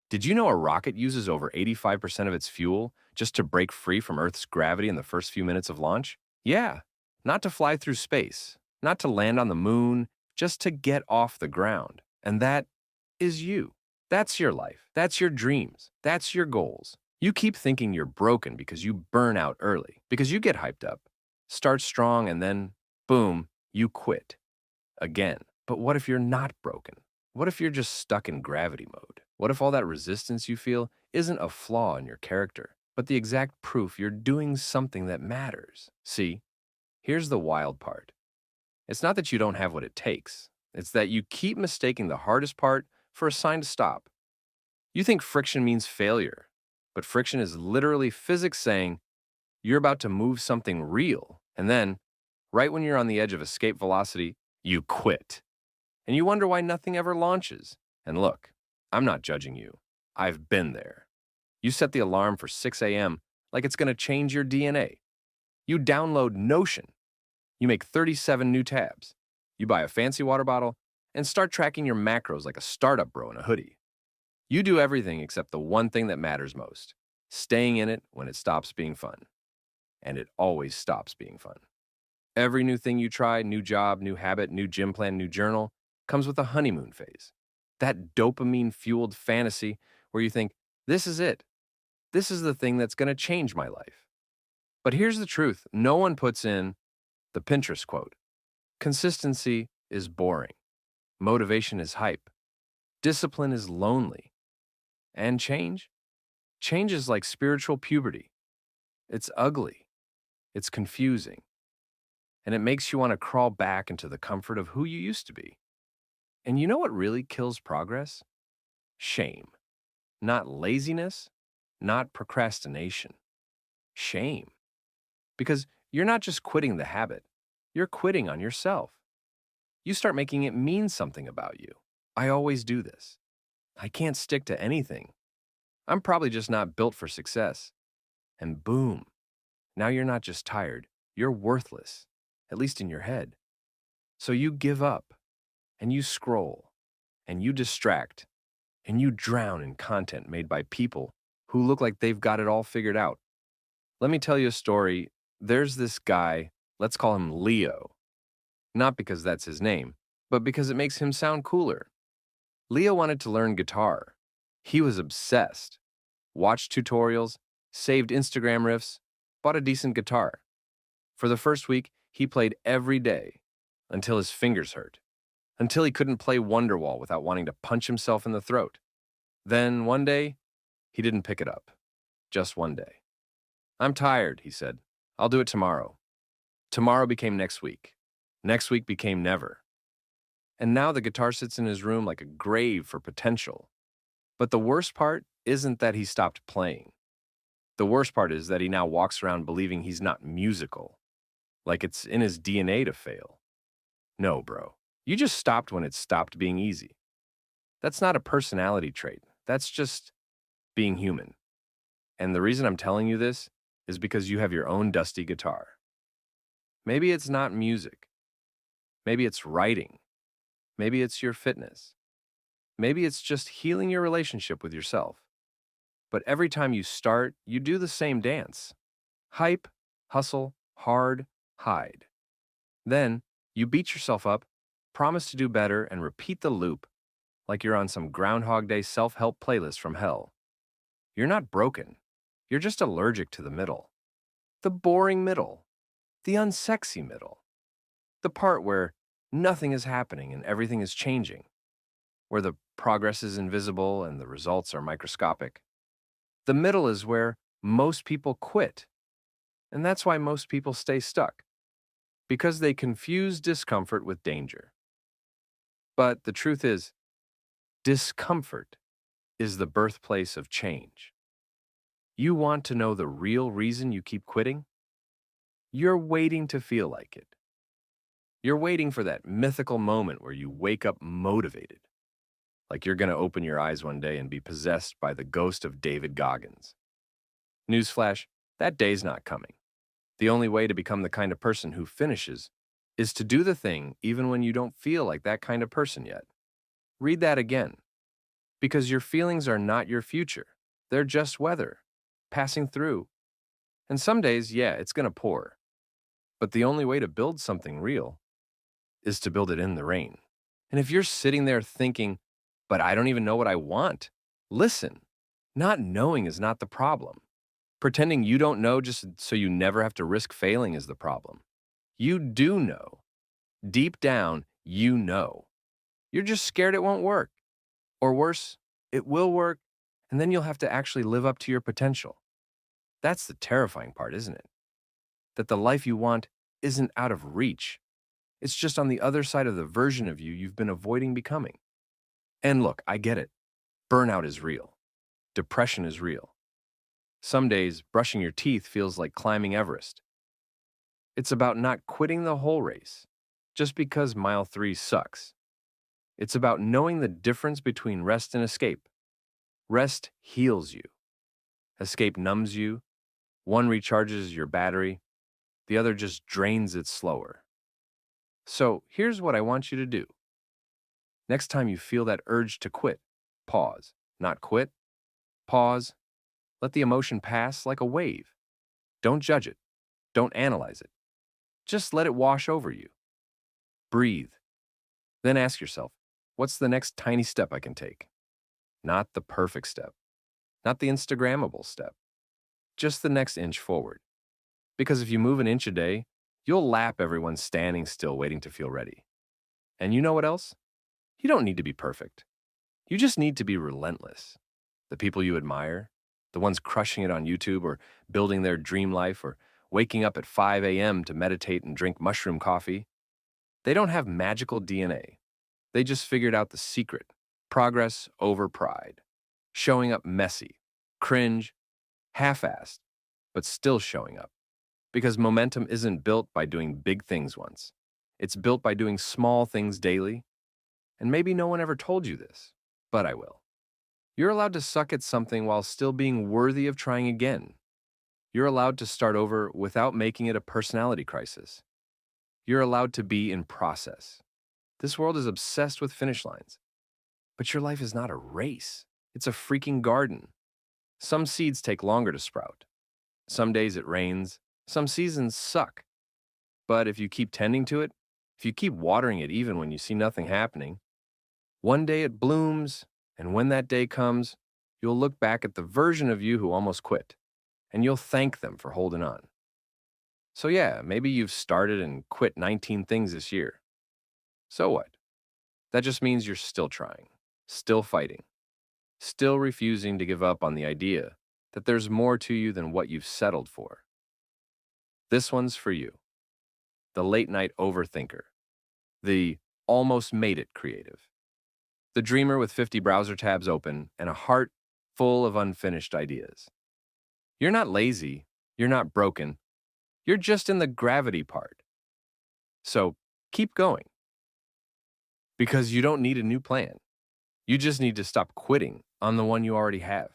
Did you know a rocket uses over 85% of its fuel just to break free from Earth's gravity in the first few minutes of launch? Yeah, not to fly through space, not to land on the moon, just to get off the ground. And that is you. That's your life. That's your dreams. That's your goals. You keep thinking you're broken because you burn out early, because you get hyped up, start strong, and then, boom, you quit again. But what if you're not broken? What if you're just stuck in gravity mode? What if all that resistance you feel isn't a flaw in your character, but the exact proof you're doing something that matters? See, here's the wild part. It's not that you don't have what it takes. It's that you keep mistaking the hardest part for a sign to stop. You think friction means failure, but friction is literally physics saying you're about to move something real, and then, right when you're on the edge of escape velocity, you quit. And you wonder why nothing ever launches. And look, I'm not judging you. I've been there. You set the alarm for 6 a.m. like it's going to change your DNA. You download Notion. You make 37 new tabs. You buy a fancy water bottle and start tracking your macros like a startup bro in a hoodie. You do everything except the one thing that matters most, staying in it when it stops being fun. And it always stops being fun. Every new thing you try, new job, new habit, new gym plan, new journal, comes with a honeymoon phase. That dopamine-fueled fantasy where you think, this is it. This is the thing that's going to change my life. But here's the truth. No one puts in the Pinterest quote. Consistency is boring. Motivation is hype. Discipline is lonely. And change? Change is like spiritual puberty. It's ugly. It's confusing. And it makes you want to crawl back into the comfort of who you used to be. And you know what really kills progress? Shame. Not laziness, not procrastination. Shame. Because you're not just quitting the habit, you're quitting on yourself. You start making it mean something about you. I always do this. I can't stick to anything. I'm probably just not built for success. And boom, now you're not just tired, you're worthless, at least in your head. So you give up, and you scroll, and you distract, and you drown in content made by people who look like they've got it all figured out. Let me tell you a story. There's this guy, let's call him Leo. Not because that's his name, but because it makes him sound cooler. Leo wanted to learn guitar. He was obsessed. Watched tutorials, saved Instagram riffs, bought a decent guitar. For the first week, he played every day until his fingers hurt, until he couldn't play Wonderwall without wanting to punch himself in the throat. Then one day, he didn't pick it up. Just one day. I'm tired, he said. I'll do it tomorrow. Tomorrow became next week. Next week became never. And now the guitar sits in his room like a grave for potential. But the worst part isn't that he stopped playing. The worst part is that he now walks around believing he's not musical, like it's in his DNA to fail. No, bro. You just stopped when it stopped being easy. That's not a personality trait. That's just being human. And the reason I'm telling you this is because you have your own dusty guitar. Maybe it's not music. Maybe it's writing. Maybe it's your fitness. Maybe it's just healing your relationship with yourself. But every time you start, you do the same dance. Hype, hustle, hard, hide. Then, you beat yourself up, promise to do better, and repeat the loop like you're on some Groundhog Day self-help playlist from hell. You're not broken. You're just allergic to the middle. The boring middle. The unsexy middle. The part where nothing is happening and everything is changing. Where the progress is invisible and the results are microscopic. The middle is where most people quit. And that's why most people stay stuck. Because they confuse discomfort with danger. But the truth is, discomfort is the birthplace of change. You want to know the real reason you keep quitting? You're waiting to feel like it. You're waiting for that mythical moment where you wake up motivated, like you're going to open your eyes one day and be possessed by the ghost of David Goggins. Newsflash, that day's not coming. The only way to become the kind of person who finishes is to do the thing even when you don't feel like that kind of person yet. Read that again. because your feelings are not your future. They're just weather, passing through. And some days, yeah, it's going to pour. But the only way to build something real is to build it in the rain. And if you're sitting there thinking, but I don't even know what I want, listen, not knowing is not the problem. Pretending you don't know just so you never have to risk failing is the problem. You do know. Deep down, you know. You're just scared it won't work. Or worse, it will work, and then you'll have to actually live up to your potential. That's the terrifying part, isn't it? That the life you want isn't out of reach. It's just on the other side of the version of you you've been avoiding becoming. And look, I get it. Burnout is real. Depression is real. Some days, brushing your teeth feels like climbing Everest. It's about not quitting the whole race just because mile 3 sucks. It's about knowing the difference between rest and escape. Rest heals you. Escape numbs you. One recharges your battery. The other just drains it slower. So here's what I want you to do. Next time you feel that urge to quit, pause. Not quit. Pause. Let the emotion pass like a wave. Don't judge it. Don't analyze it. Just let it wash over you. Breathe. Then ask yourself, what's the next tiny step I can take? Not the perfect step. Not the Instagrammable step. Just the next inch forward. Because if you move an inch a day, you'll lap everyone standing still waiting to feel ready. And you know what else? You don't need to be perfect. You just need to be relentless. The people you admire, the ones crushing it on YouTube or building their dream life or waking up at 5 a.m. to meditate and drink mushroom coffee, they don't have magical DNA. They just figured out the secret: progress over pride. Showing up messy, cringe, half-assed, but still showing up. Because momentum isn't built by doing big things once. It's built by doing small things daily. And maybe no one ever told you this, but I will. You're allowed to suck at something while still being worthy of trying again. You're allowed to start over without making it a personality crisis. You're allowed to be in process. This world is obsessed with finish lines. But your life is not a race. It's a freaking garden. Some seeds take longer to sprout. Some days it rains. Some seasons suck. But if you keep tending to it, if you keep watering it even when you see nothing happening, one day it blooms, and when that day comes, you'll look back at the version of you who almost quit, and you'll thank them for holding on. So yeah, maybe you've started and quit 19 things this year. So what? That just means you're still trying, still fighting, still refusing to give up on the idea that there's more to you than what you've settled for. This one's for you, the late night overthinker, the almost made it creative, the dreamer with 50 browser tabs open and a heart full of unfinished ideas. You're not lazy, you're not broken, you're just in the gravity part. So keep going. Because you don't need a new plan. You just need to stop quitting on the one you already have.